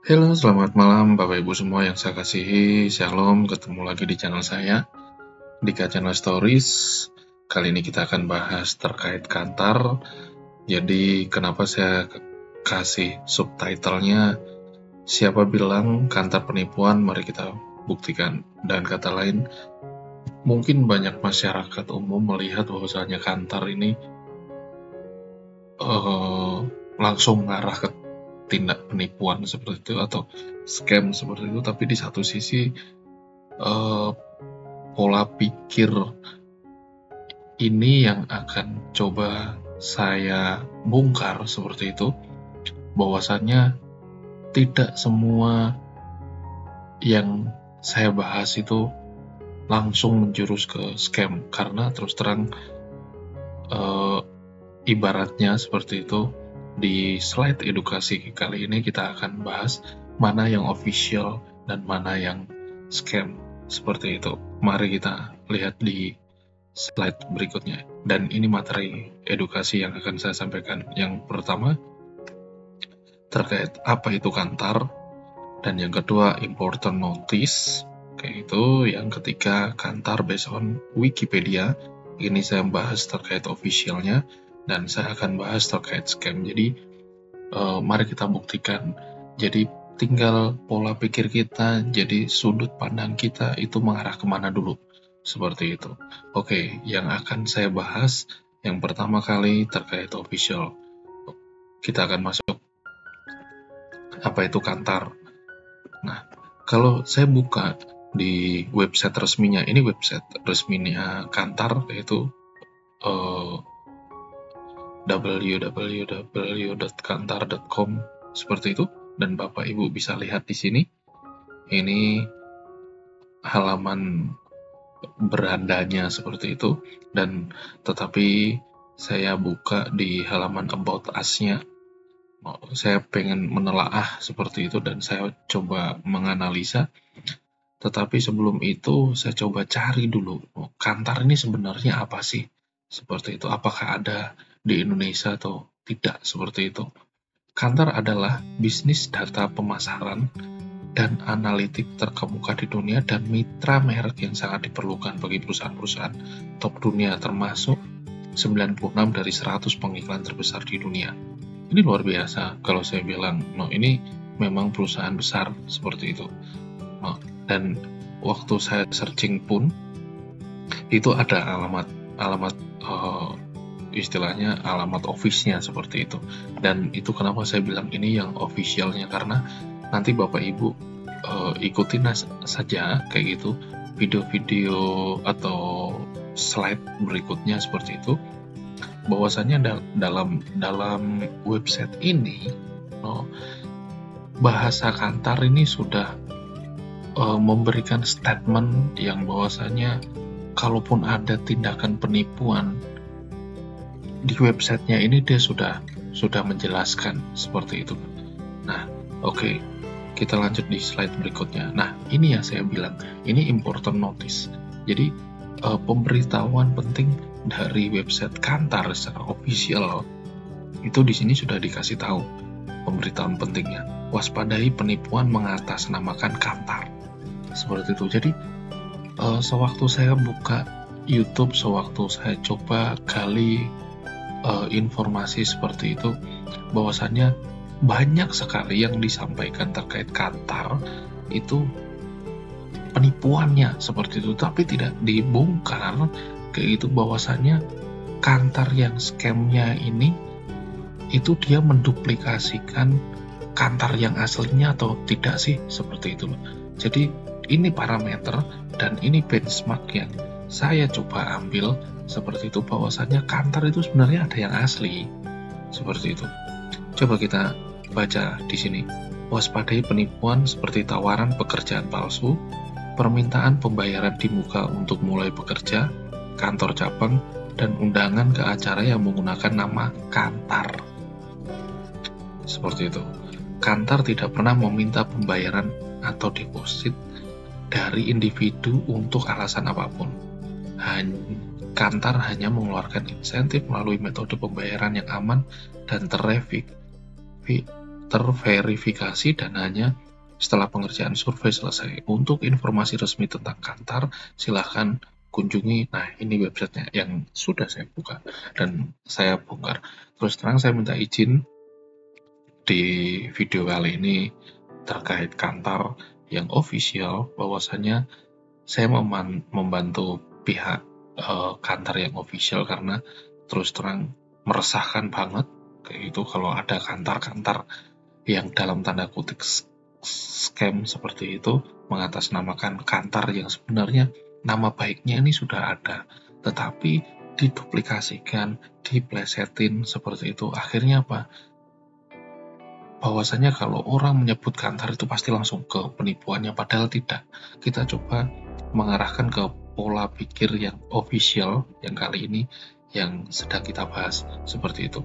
Halo, selamat malam Bapak Ibu semua yang saya kasihi. Shalom, ketemu lagi di channel saya, Dika Channel Stories. Kali ini kita akan bahas terkait Kantar. Jadi, kenapa saya kasih subtitlenya, siapa bilang Kantar penipuan, mari kita buktikan. Dan kata lain, mungkin banyak masyarakat umum melihat bahwasanya Kantar ini langsung mengarah ke tindak penipuan seperti itu atau scam seperti itu, tapi di satu sisi pola pikir ini yang akan coba saya bongkar seperti itu, bahwasannya tidak semua yang saya bahas itu langsung menjurus ke scam, karena terus terang ibaratnya seperti itu. Di slide edukasi kali ini kita akan bahas mana yang official dan mana yang scam seperti itu. Mari kita lihat di slide berikutnya. Dan ini materi edukasi yang akan saya sampaikan. Yang pertama terkait apa itu Kantar, dan yang kedua important notice, kayak itu. Yang ketiga Kantar based on Wikipedia. Ini saya bahas terkait officialnya, dan saya akan bahas terkait scam. Jadi mari kita buktikan. Jadi tinggal pola pikir kita, jadi sudut pandang kita itu mengarah kemana dulu, seperti itu. Oke, yang akan saya bahas yang pertama kali terkait official. Kita akan masuk apa itu Kantar. Nah, kalau saya buka di website resminya, ini website resminya Kantar, yaitu www.kantar.com seperti itu, dan Bapak Ibu bisa lihat di sini. Ini halaman berandanya seperti itu, dan tetapi saya buka di halaman about us-nya. Saya pengen menelaah seperti itu dan saya coba menganalisa. Tetapi sebelum itu saya coba cari dulu, Kantar ini sebenarnya apa sih? Seperti itu. Apakah ada di Indonesia atau tidak, seperti itu. Kantar adalah bisnis data pemasaran dan analitik terkemuka di dunia dan mitra merek yang sangat diperlukan bagi perusahaan-perusahaan top dunia, termasuk 96 dari 100 pengiklan terbesar di dunia. Ini luar biasa kalau saya bilang, ini memang perusahaan besar seperti itu. Dan waktu saya searching pun itu ada alamat istilahnya alamat office-nya seperti itu. Dan itu kenapa saya bilang ini yang officialnya, karena nanti Bapak Ibu ikutin saja kayak gitu video-video atau slide berikutnya seperti itu, bahwasanya dalam website ini bahasa Kantar ini sudah memberikan statement yang bahwasanya kalaupun ada tindakan penipuan di websitenya ini, dia sudah menjelaskan seperti itu. Nah, oke, kita lanjut di slide berikutnya. Nah, ini yang saya bilang, ini important notice. Jadi pemberitahuan penting dari website Kantar secara official itu di sini sudah dikasih tahu pemberitahuan pentingnya. Waspadai penipuan mengatasnamakan Kantar. Seperti itu. Jadi sewaktu saya buka YouTube, sewaktu saya coba gali informasi seperti itu, bahwasannya banyak sekali yang disampaikan terkait Kantar itu penipuannya seperti itu, tapi tidak dibongkar kayak itu, bahwasannya Kantar yang scamnya ini itu dia menduplikasikan Kantar yang aslinya atau tidak sih, seperti itu. Jadi ini parameter dan ini benchmark yang saya coba ambil seperti itu, bahwasannya Kantar itu sebenarnya ada yang asli seperti itu. Coba kita baca di sini. Waspadai penipuan seperti tawaran pekerjaan palsu, permintaan pembayaran di muka untuk mulai bekerja, kantor cabang, dan undangan ke acara yang menggunakan nama Kantar. Seperti itu. Kantar tidak pernah meminta pembayaran atau deposit dari individu untuk alasan apapun. Kantar hanya mengeluarkan insentif melalui metode pembayaran yang aman dan terverifikasi dan hanya setelah pengerjaan survei selesai. Untuk informasi resmi tentang Kantar, silahkan kunjungi. Nah, ini websitenya yang sudah saya buka dan saya bongkar. Terus terang saya minta izin di video kali ini terkait Kantar yang official, bahwasanya saya membantu pihak Kantar yang official karena terus terang meresahkan banget kayak itu kalau ada kantar-kantar yang dalam tanda kutip scam seperti itu mengatasnamakan Kantar yang sebenarnya nama baiknya ini sudah ada, tetapi diduplikasikan, diplesetin seperti itu. Akhirnya apa? Bahwasanya kalau orang menyebut Kantar itu pasti langsung ke penipuannya, padahal tidak. Kita coba mengarahkan ke pola pikir yang official yang kali ini yang sedang kita bahas seperti itu.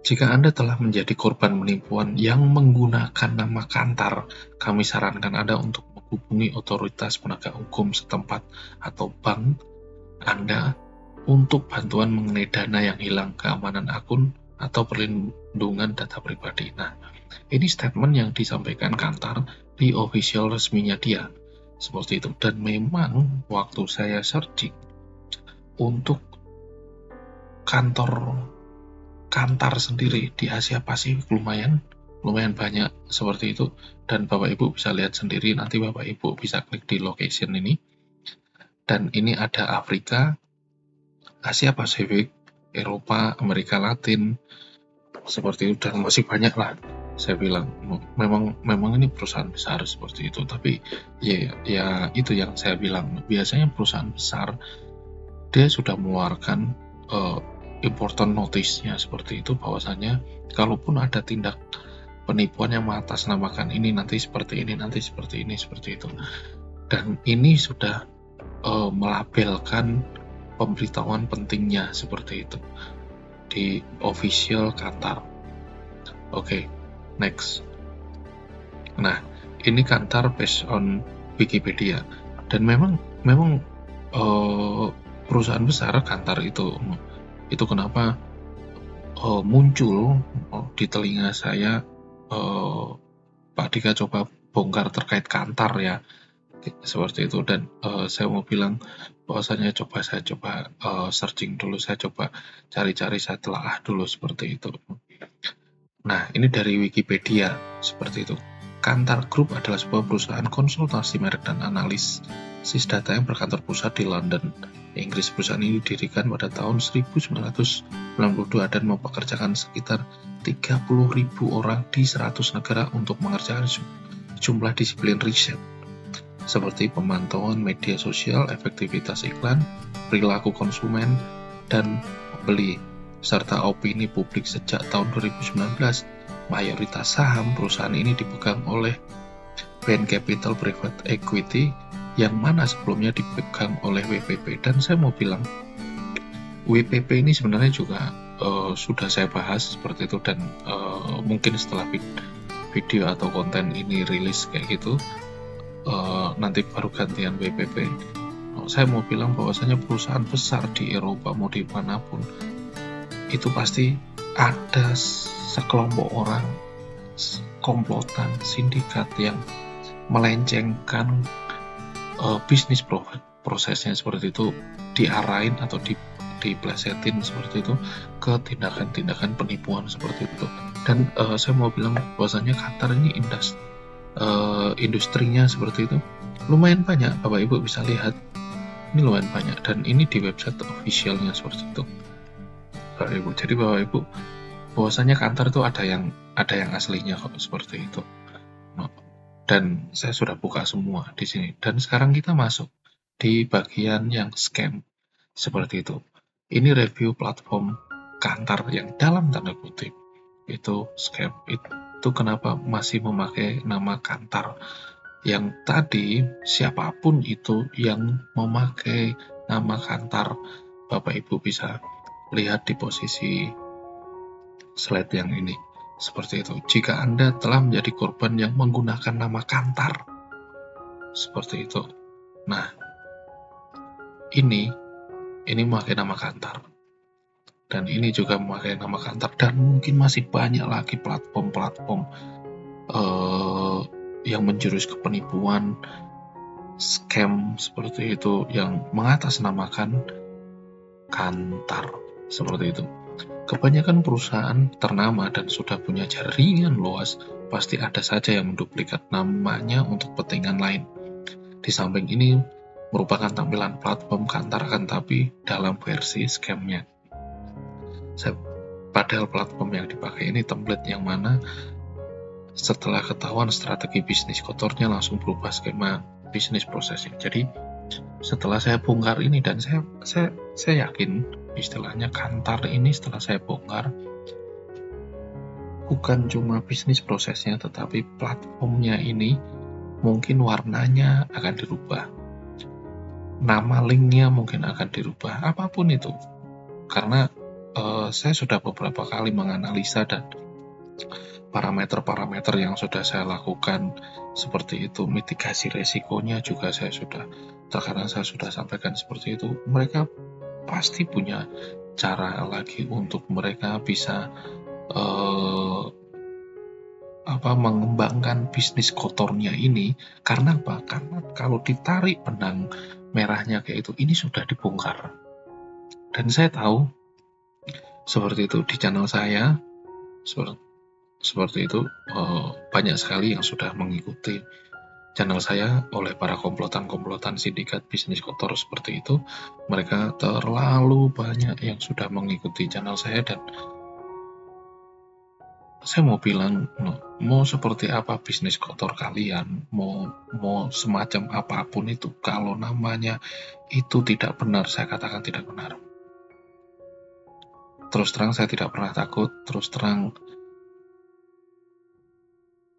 Jika Anda telah menjadi korban penipuan yang menggunakan nama Kantar, kami sarankan Anda untuk menghubungi otoritas penegak hukum setempat atau bank Anda untuk bantuan mengenai dana yang hilang, keamanan akun, atau perlindungan data pribadi. Nah, ini statement yang disampaikan Kantar di official resminya dia. Seperti itu. Dan memang waktu saya searching untuk kantor Kantar sendiri di Asia Pasifik lumayan banyak seperti itu, dan Bapak Ibu bisa lihat sendiri, nanti Bapak Ibu bisa klik di location ini, dan ini ada Afrika, Asia Pasifik, Eropa, Amerika Latin, seperti itu, dan masih banyak lah. Saya bilang memang ini perusahaan besar seperti itu, tapi ya itu yang saya bilang, biasanya perusahaan besar dia sudah mengeluarkan important notice-nya seperti itu, bahwasanya kalaupun ada tindak penipuan yang mengatasnamakan ini nanti seperti ini, nanti seperti ini, seperti itu. Dan ini sudah melabelkan pemberitahuan pentingnya seperti itu di official Kantar. Oke, next. Nah, ini Kantar based on Wikipedia, dan memang perusahaan besar Kantar itu kenapa muncul di telinga saya. Pak Dika coba bongkar terkait Kantar ya, seperti itu, dan saya mau bilang bahwasanya saya coba searching dulu, saya coba cari-cari, saya telaah dulu seperti itu. Nah, ini dari Wikipedia seperti itu. Kantar Group adalah sebuah perusahaan konsultasi merek dan analisis data yang berkantor pusat di London, Inggris. Perusahaan ini didirikan pada tahun 1992 dan mempekerjakan sekitar 30.000 orang di 100 negara untuk mengerjakan sejumlah disiplin riset seperti pemantauan media sosial, efektivitas iklan, perilaku konsumen dan pembeli, serta opini publik. Sejak tahun 2019, mayoritas saham perusahaan ini dipegang oleh Bain Capital Private Equity, yang mana sebelumnya dipegang oleh WPP. Dan saya mau bilang, WPP ini sebenarnya juga sudah saya bahas seperti itu, dan mungkin setelah video atau konten ini rilis kayak gitu, nanti baru gantian WPP. Saya mau bilang bahwasanya perusahaan besar di Eropa mau di manapun itu pasti ada sekelompok orang, komplotan, sindikat yang melencengkan bisnis prosesnya seperti itu, diarahin atau diplesetin seperti itu ke tindakan-tindakan penipuan seperti itu. Dan saya mau bilang bahwasanya Kantar ini industrinya seperti itu lumayan banyak. Bapak Ibu bisa lihat ini lumayan banyak, dan ini di website officialnya seperti itu, Bapak Ibu. Jadi Bapak Ibu, bahwasanya Kantar itu ada yang aslinya kok seperti itu. Dan saya sudah buka semua di sini. Dan sekarang kita masuk di bagian yang scam seperti itu. Ini review platform Kantar yang dalam tanda kutip itu scam. Itu kenapa masih memakai nama Kantar. Yang tadi siapapun itu yang memakai nama Kantar, Bapak Ibu bisa lihat di posisi slide yang ini. Seperti itu. Jika Anda telah menjadi korban yang menggunakan nama Kantar, seperti itu. Nah, ini memakai nama Kantar. dan ini juga memakai nama Kantar, dan mungkin masih banyak lagi platform-platform yang menjurus ke penipuan, scam seperti itu yang mengatasnamakan Kantar seperti itu. Kebanyakan perusahaan ternama dan sudah punya jaringan luas pasti ada saja yang menduplikat namanya untuk kepentingan lain. Di samping ini merupakan tampilan platform Kantar akan tapi dalam versi scamnya. Padahal platform yang dipakai ini template yang mana setelah ketahuan strategi bisnis kotornya langsung berubah skema bisnis prosesnya. Jadi setelah saya bongkar ini, dan saya yakin istilahnya Kantar ini setelah saya bongkar bukan cuma bisnis prosesnya, tetapi platformnya ini mungkin warnanya akan dirubah, nama linknya mungkin akan dirubah, apapun itu. Karena saya sudah beberapa kali menganalisa dan parameter-parameter yang sudah saya lakukan seperti itu, mitigasi resikonya juga terkadang saya sudah sampaikan seperti itu. Mereka pasti punya cara lagi untuk mereka bisa mengembangkan bisnis kotornya ini. Karena apa? Karena kalau ditarik benang merahnya kayak itu, ini sudah dibongkar. Dan saya tahu seperti itu di channel saya, seperti itu banyak sekali yang sudah mengikuti channel saya oleh para komplotan sindikat bisnis kotor seperti itu. Mereka terlalu banyak yang sudah mengikuti channel saya, dan saya mau bilang, mau seperti apa bisnis kotor kalian, mau semacam apapun itu, kalau namanya itu tidak benar, saya katakan tidak benar. Terus terang saya tidak pernah takut, terus terang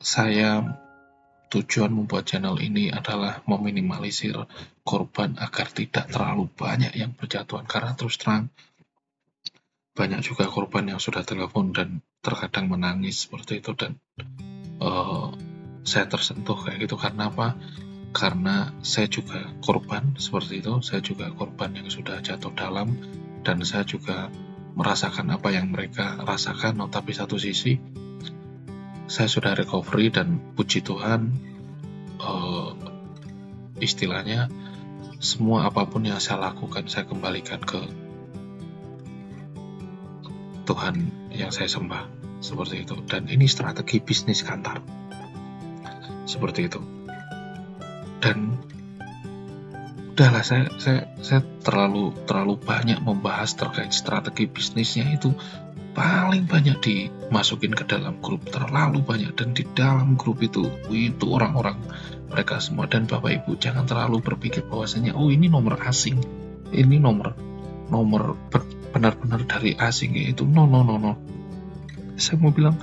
saya tujuan membuat channel ini adalah meminimalisir korban agar tidak terlalu banyak yang berjatuhan, karena terus terang banyak juga korban yang sudah telepon dan terkadang menangis seperti itu, dan saya tersentuh kayak gitu. Karena apa? Karena saya juga korban seperti itu, saya juga korban yang sudah jatuh dalam, dan saya juga merasakan apa yang mereka rasakan. Tapi satu sisi saya sudah recovery, dan puji Tuhan istilahnya semua apapun yang saya lakukan saya kembalikan ke Tuhan yang saya sembah seperti itu. Dan ini strategi bisnis Kantar seperti itu. Dan udahlah, saya terlalu banyak membahas terkait strategi bisnisnya itu. Paling banyak dimasukin ke dalam grup, terlalu banyak, dan di dalam grup itu orang-orang mereka semua. Dan Bapak Ibu jangan terlalu berpikir bahwasanya ini nomor asing, ini nomor benar-benar dari asing, yaitu no. Saya mau bilang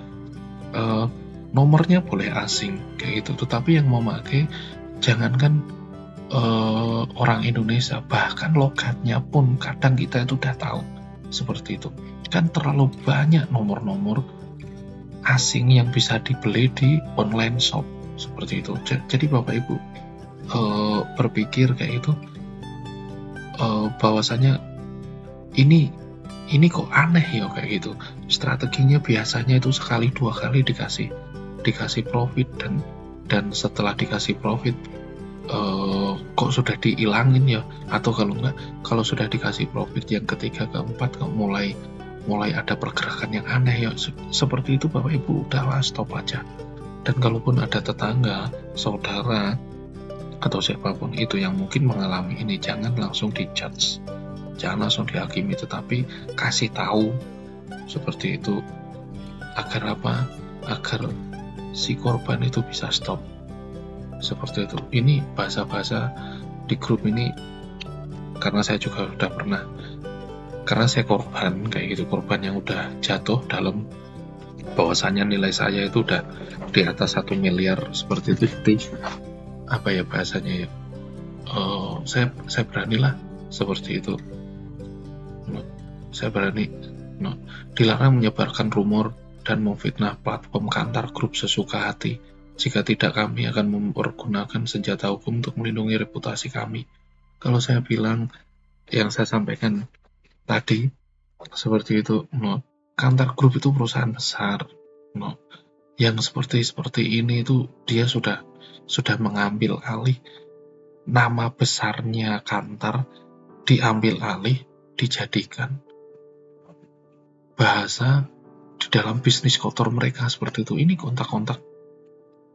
nomornya boleh asing kayak gitu, tetapi yang memakai jangankan orang Indonesia, bahkan logatnya pun kadang kita itu udah tahu seperti itu. Kan terlalu banyak nomor-nomor asing yang bisa dibeli di online shop seperti itu. Jadi Bapak Ibu berpikir kayak itu, bahwasanya ini kok aneh ya kayak gitu. Strateginya biasanya itu sekali dua kali dikasih profit, dan setelah dikasih profit kok sudah dihilangin ya, atau kalau enggak, kalau sudah dikasih profit yang ketiga keempat kok mulai ada pergerakan yang aneh ya seperti itu. Bapak Ibu udahlah, stop aja. Dan kalaupun ada tetangga, saudara, atau siapapun itu yang mungkin mengalami ini, jangan langsung dijudge, jangan langsung dihakimi, tetapi kasih tahu seperti itu. Agar apa? Agar si korban itu bisa stop seperti itu. Ini bahasa-bahasa di grup ini, karena saya juga udah pernah, karena saya korban kayak gitu, korban yang udah jatuh dalam bahwasanya nilai saya itu udah di atas 1 miliar seperti itu. Jadi apa ya bahasanya ya, saya beranilah seperti itu. Saya berani dilarang menyebarkan rumor dan memfitnah platform Kantar grup sesuka hati. Jika tidak, kami akan mempergunakan senjata hukum untuk melindungi reputasi kami. Kalau saya bilang yang saya sampaikan tadi, Seperti itu. No. Kantar Group itu perusahaan besar. No. Yang seperti ini itu dia sudah mengambil alih nama besarnya Kantar, diambil alih, dijadikan bahasa di dalam bisnis kotor mereka seperti itu. Ini kontak-kontak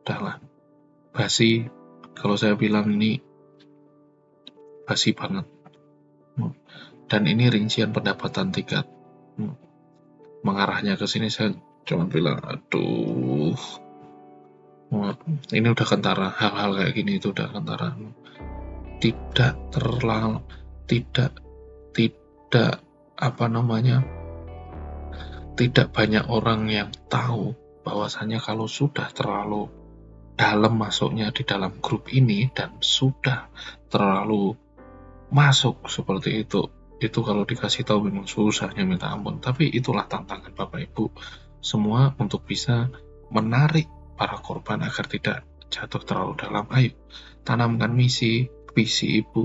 udahlah basi. Kalau saya bilang ini basi banget. Dan ini rincian pendapatan tingkat mengarahnya ke sini. Saya cuma bilang aduh, ini udah kentara. Hal-hal kayak gini itu udah kentara. Tidak terlalu tidak apa namanya, tidak banyak orang yang tahu bahwasanya kalau sudah terlalu dalam masuknya di dalam grup ini dan sudah terlalu masuk seperti itu kalau dikasih tahu memang susahnya minta ampun. Tapi itulah tantangan Bapak Ibu semua untuk bisa menarik para korban agar tidak jatuh terlalu dalam. Ayo tanamkan misi, visi Ibu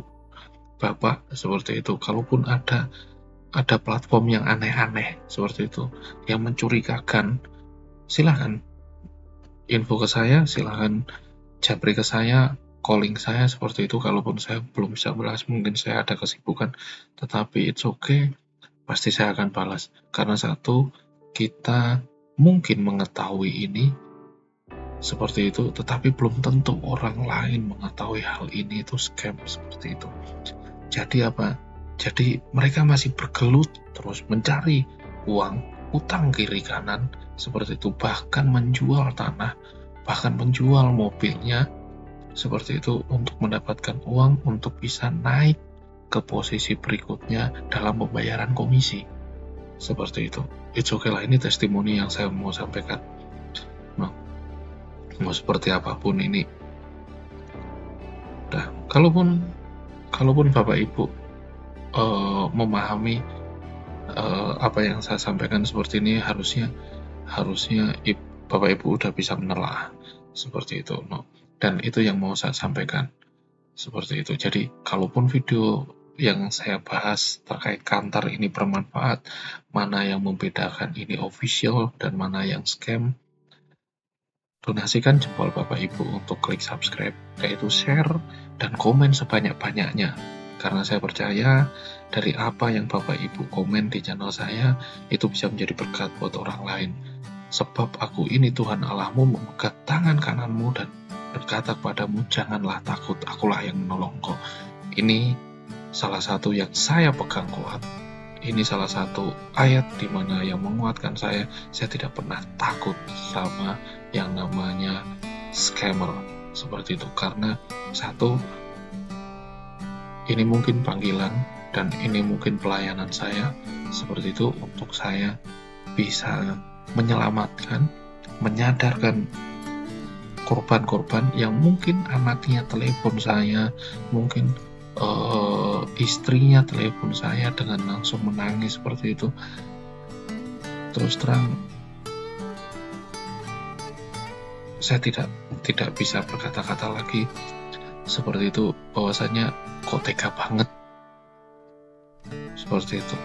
Bapak seperti itu. Kalaupun ada platform yang aneh-aneh seperti itu, yang mencurigakan, silahkan info ke saya, silahkan japri ke saya, calling saya seperti itu. Kalaupun saya belum bisa balas, mungkin saya ada kesibukan, tetapi it's okay, pasti saya akan balas. Karena satu, kita mungkin mengetahui ini seperti itu, tetapi belum tentu orang lain mengetahui hal ini itu scam seperti itu. Jadi apa? Jadi mereka masih bergelut terus mencari uang, utang kiri kanan seperti itu, bahkan menjual tanah, bahkan menjual mobilnya seperti itu untuk mendapatkan uang untuk bisa naik ke posisi berikutnya dalam pembayaran komisi seperti itu. It's okay lah, ini testimoni yang saya mau sampaikan. Nah, mau seperti apapun ini. Nah, kalaupun Bapak Ibu memahami apa yang saya sampaikan seperti ini, harusnya Bapak Ibu udah bisa menelaah seperti itu. No. Dan itu yang mau saya sampaikan seperti itu. Jadi kalaupun video yang saya bahas terkait Kantar ini bermanfaat, mana yang membedakan ini official dan mana yang scam, donasikan jempol Bapak Ibu untuk klik subscribe, yaitu share dan komen sebanyak-banyaknya. Karena saya percaya dari apa yang Bapak Ibu komen di channel saya, itu bisa menjadi berkat buat orang lain. Sebab aku ini Tuhan Allahmu memegang tangan kananmu dan berkata kepadamu, janganlah takut, akulah yang menolong kau. Ini salah satu yang saya pegang kuat. Ini salah satu ayat di mana yang menguatkan saya tidak pernah takut sama yang namanya scammer seperti itu. Karena satu, ini mungkin panggilan dan ini mungkin pelayanan saya seperti itu untuk saya bisa menyelamatkan, menyadarkan korban-korban yang mungkin anaknya telepon saya, mungkin istrinya telepon saya dengan langsung menangis seperti itu. Terus terang saya tidak bisa berkata-kata lagi seperti itu, bahwasanya kok tega banget seperti itu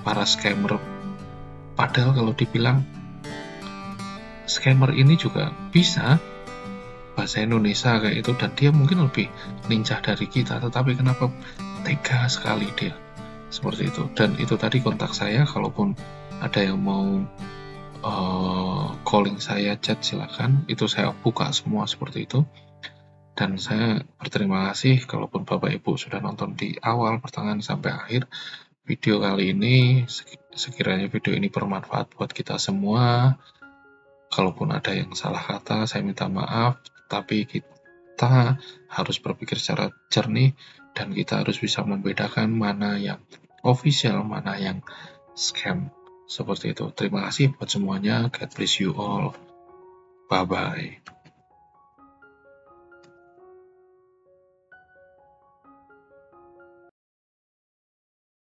para scammer. Padahal kalau dibilang scammer ini juga bisa bahasa Indonesia kayak itu, dan dia mungkin lebih lincah dari kita, tetapi kenapa tega sekali dia seperti itu. Dan itu tadi kontak saya, kalaupun ada yang mau calling saya, chat, silakan, itu saya buka semua seperti itu. Dan saya berterima kasih kalaupun Bapak Ibu sudah nonton di awal, pertengahan, sampai akhir video kali ini. Sekiranya video ini bermanfaat buat kita semua. Kalaupun ada yang salah kata, saya minta maaf. Tapi kita harus berpikir secara jernih dan kita harus bisa membedakan mana yang official, mana yang scam. Seperti itu. Terima kasih buat semuanya. God bless you all. Bye-bye.